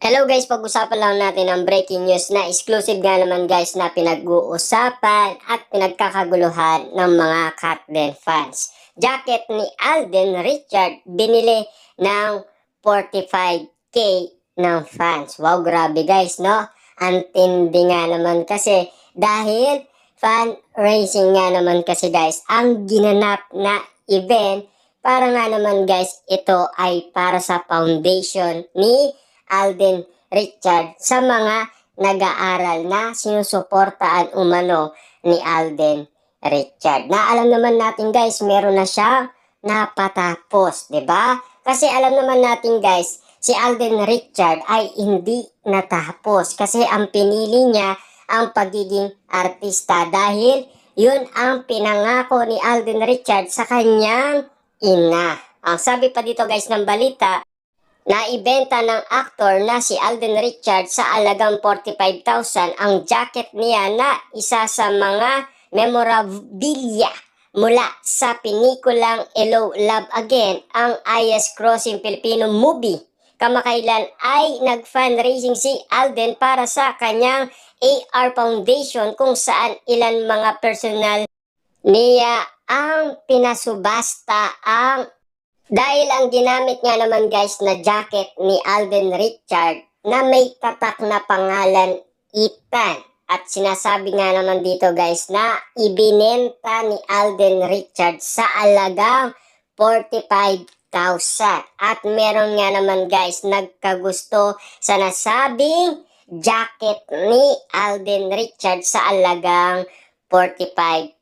Hello guys, pag-usapan lang natin ang breaking news na exclusive nga naman guys na pinag-uusapan at pinagkakaguluhan ng mga Katden fans. Jacket ni Alden Richard binili ng 45k ng fans. Wow, grabe guys, no? Ang tindi nga naman kasi dahil fundraising nga naman kasi guys ang ginanap na event para nga naman guys ito ay para sa foundation ni Alden Richard sa mga nag-aaral na sinusuportaan umano ni Alden Richard. Na alam naman natin guys, meron na siyang napatapos, 'di ba? Kasi alam naman natin guys, si Alden Richard ay hindi natapos kasi ang pinili niya ang pagiging artista dahil yun ang pinangako ni Alden Richard sa kanyang ina. Ang sabi pa dito guys ng balita, naibenta ng aktor na si Alden Richard sa alagang 45,000 ang jacket niya na isa sa mga memorabilia mula sa pinikulang Hello, Love Again, ang IS Crossing Filipino movie. Kamakailan ay nag-fundraising si Alden para sa kanyang AR Foundation kung saan ilan mga personal niya ang pinasubasta dahil ang ginamit nga naman guys na jacket ni Alden Richard na may tatak na pangalan Ethan. At sinasabi nga naman dito guys na ibinenta ni Alden Richard sa alagang 45,000. At meron nga naman guys nagkagusto sa nasabing jacket ni Alden Richard sa alagang 45,000.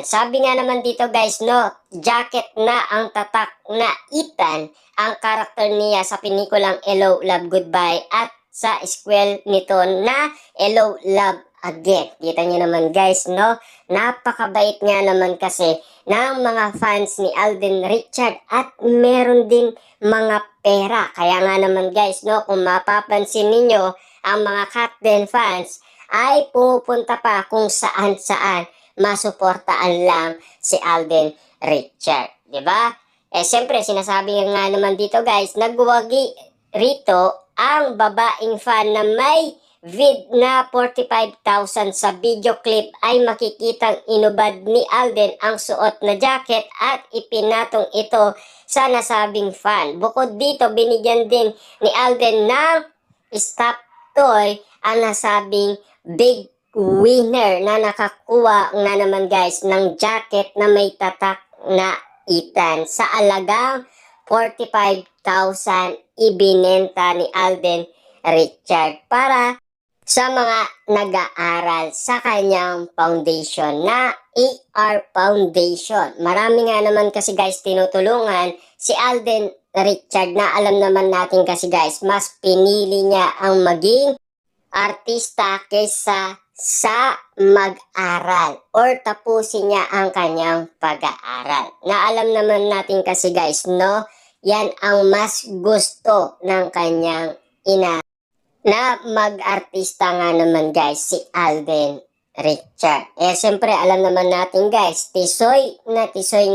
Sabi nga naman dito guys, no, jacket na ang tatak na Ethan ang karakter niya sa pinikulang Hello, Love, Goodbye at sa sequel nito na Hello, Love Again. Kita nyo naman guys, no, napakabait nga naman kasi ng mga fans ni Alden Richard at meron din mga pera. Kaya nga naman guys, no, kung mapapansin ninyo, ang mga Katden fans ay pupunta pa kung saan-saan masuportaan lang si Alden Richard, 'di ba? Siyempre sinasabi nga naman dito guys, nagwagi rito ang babaeng fan na may vid na 45,000 sa video clip ay makikitang inubad ni Alden ang suot na jacket at ipinatong ito sa nasabing fan. Bukod dito, binigyan din ni Alden ng stop toy ang nasabing big winner na nakakuha nga naman guys ng jacket na may tatak na Ethan sa alagang 45,000 ibinenta ni Alden Richard para sa mga nag-aaral sa kanyang foundation na AR Foundation. Marami nga naman kasi guys tinutulungan si Alden Richard na alam naman natin kasi guys mas pinili niya ang maging artista kaysa sa mag-aral or tapusin niya ang kanyang pag-aaral. Na alam naman natin kasi guys, no, yan ang mas gusto ng kanyang ina na mag-artista nga naman guys si Alden Richard. Siyempre alam naman natin guys, tisoy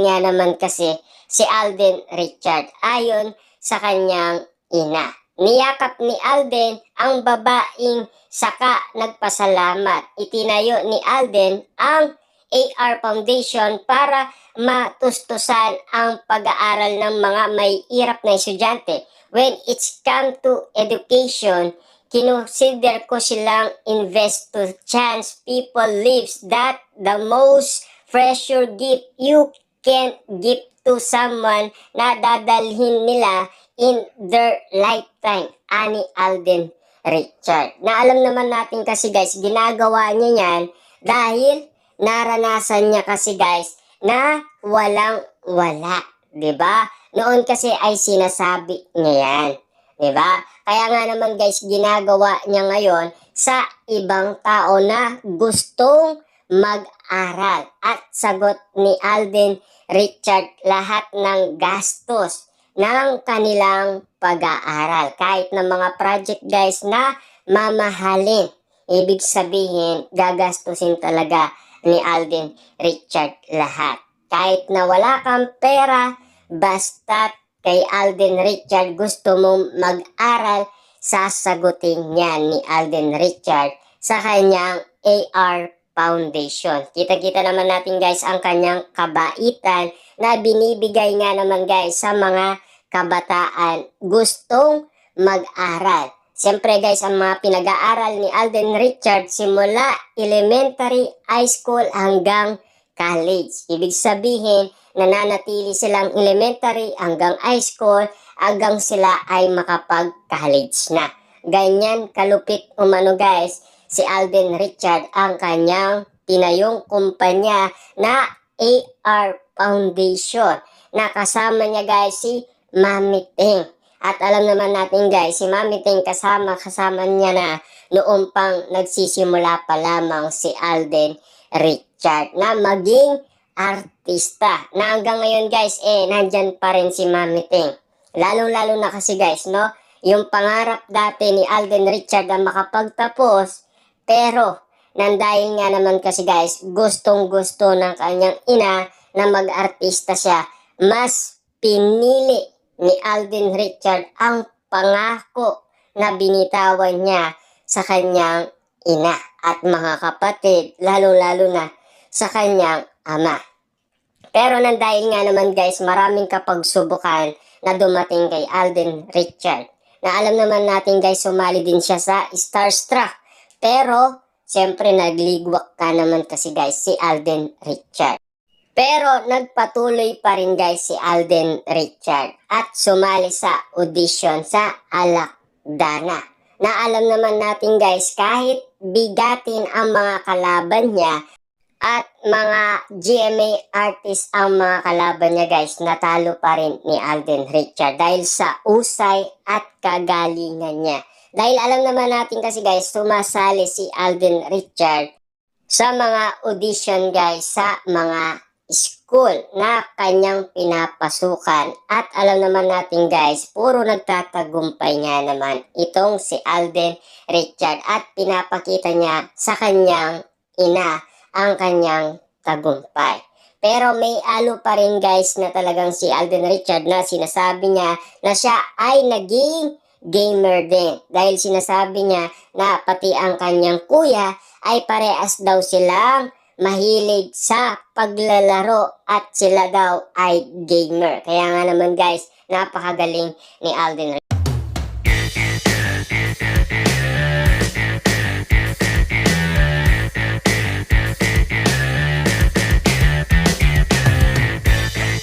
nga naman kasi si Alden Richard ayon sa kanyang ina. Niyakap ni Alden ang babaeng saka nagpasalamat. Itinayo ni Alden ang AR Foundation para matustusan ang pag-aaral ng mga may hirap na estudyante. When it's come to education, kinonsider ko silang invest to chance people lives that the most precious gift you can give to someone na dadalhin nila in their lifetime, ani Alden Richard. Na alam naman natin kasi guys, ginagawa niya yan dahil naranasan niya kasi guys na walang-wala, 'di ba? Noon kasi ay sinasabi niya yan, 'di ba? Kaya nga naman guys, ginagawa niya ngayon sa ibang tao na gustong mag-aral. At sagot ni Alden Richard lahat ng gastos ng kanilang pag-aaral. Kahit ng mga project guys na mamahalin. Ibig sabihin, gagastusin talaga ni Alden Richard lahat. Kahit na wala kang pera, basta kay Alden Richard gusto mong mag-aral, sasagutin niya ni Alden Richard sa kanyang AR Foundation. Kita-kita naman natin guys ang kanyang kabaitan na binibigay nga naman guys sa mga kabataan gustong mag-aral. Siyempre guys, ang mga pinag-aaral ni Alden Richard simula elementary, high school hanggang college. Ibig sabihin, nananatili silang elementary hanggang high school hanggang sila ay makapag-college na. Ganyan kalupit umano guys si Alden Richard ang kanyang tinayong kumpanya na AR Foundation na kasama niya guys si Mami Ting. At alam naman natin guys, si Mami Ting kasama niya na noong pang nagsisimula pa lamang si Alden Richard na maging artista. Na hanggang ngayon guys, nandyan pa rin si Mami Ting. Lalo-lalo na kasi guys, no? Yung pangarap dati ni Alden Richard na makapagtapos, pero dahil nga naman kasi guys, gustong-gusto ng kanyang ina na mag-artista siya, mas pinili ni Alden Richard ang pangako na binitawan niya sa kanyang ina at mga kapatid, lalo-lalo na sa kanyang ama. Pero dahil nga naman guys, maraming kapagsubukan na dumating kay Alden Richard. Na alam naman natin guys, sumali din siya sa Starstruck. Pero, siyempre nagligwak ka naman kasi guys si Alden Richard. Pero nagpatuloy pa rin guys si Alden Richard at sumali sa audition sa Alakdana. Na alam naman natin guys, kahit bigatin ang mga kalaban niya at mga GMA artist ang mga kalaban niya guys, natalo pa rin ni Alden Richard dahil sa usay at kagalingan niya. Dahil alam naman natin kasi guys, sumasali si Alden Richard sa mga audition guys sa mga school na kanyang pinapasukan. At alam naman natin guys, puro nagtatagumpay nga naman itong si Alden Richard at pinapakita niya sa kanyang ina ang kanyang tagumpay. Pero may alo pa rin guys na talagang si Alden Richard na sinasabi niya na siya ay naging gamer din. Dahil sinasabi niya na pati ang kanyang kuya ay parehas daw silang mahilig sa paglalaro at sila daw ay gamer. Kaya nga naman guys, napakagaling ni Alden Richard.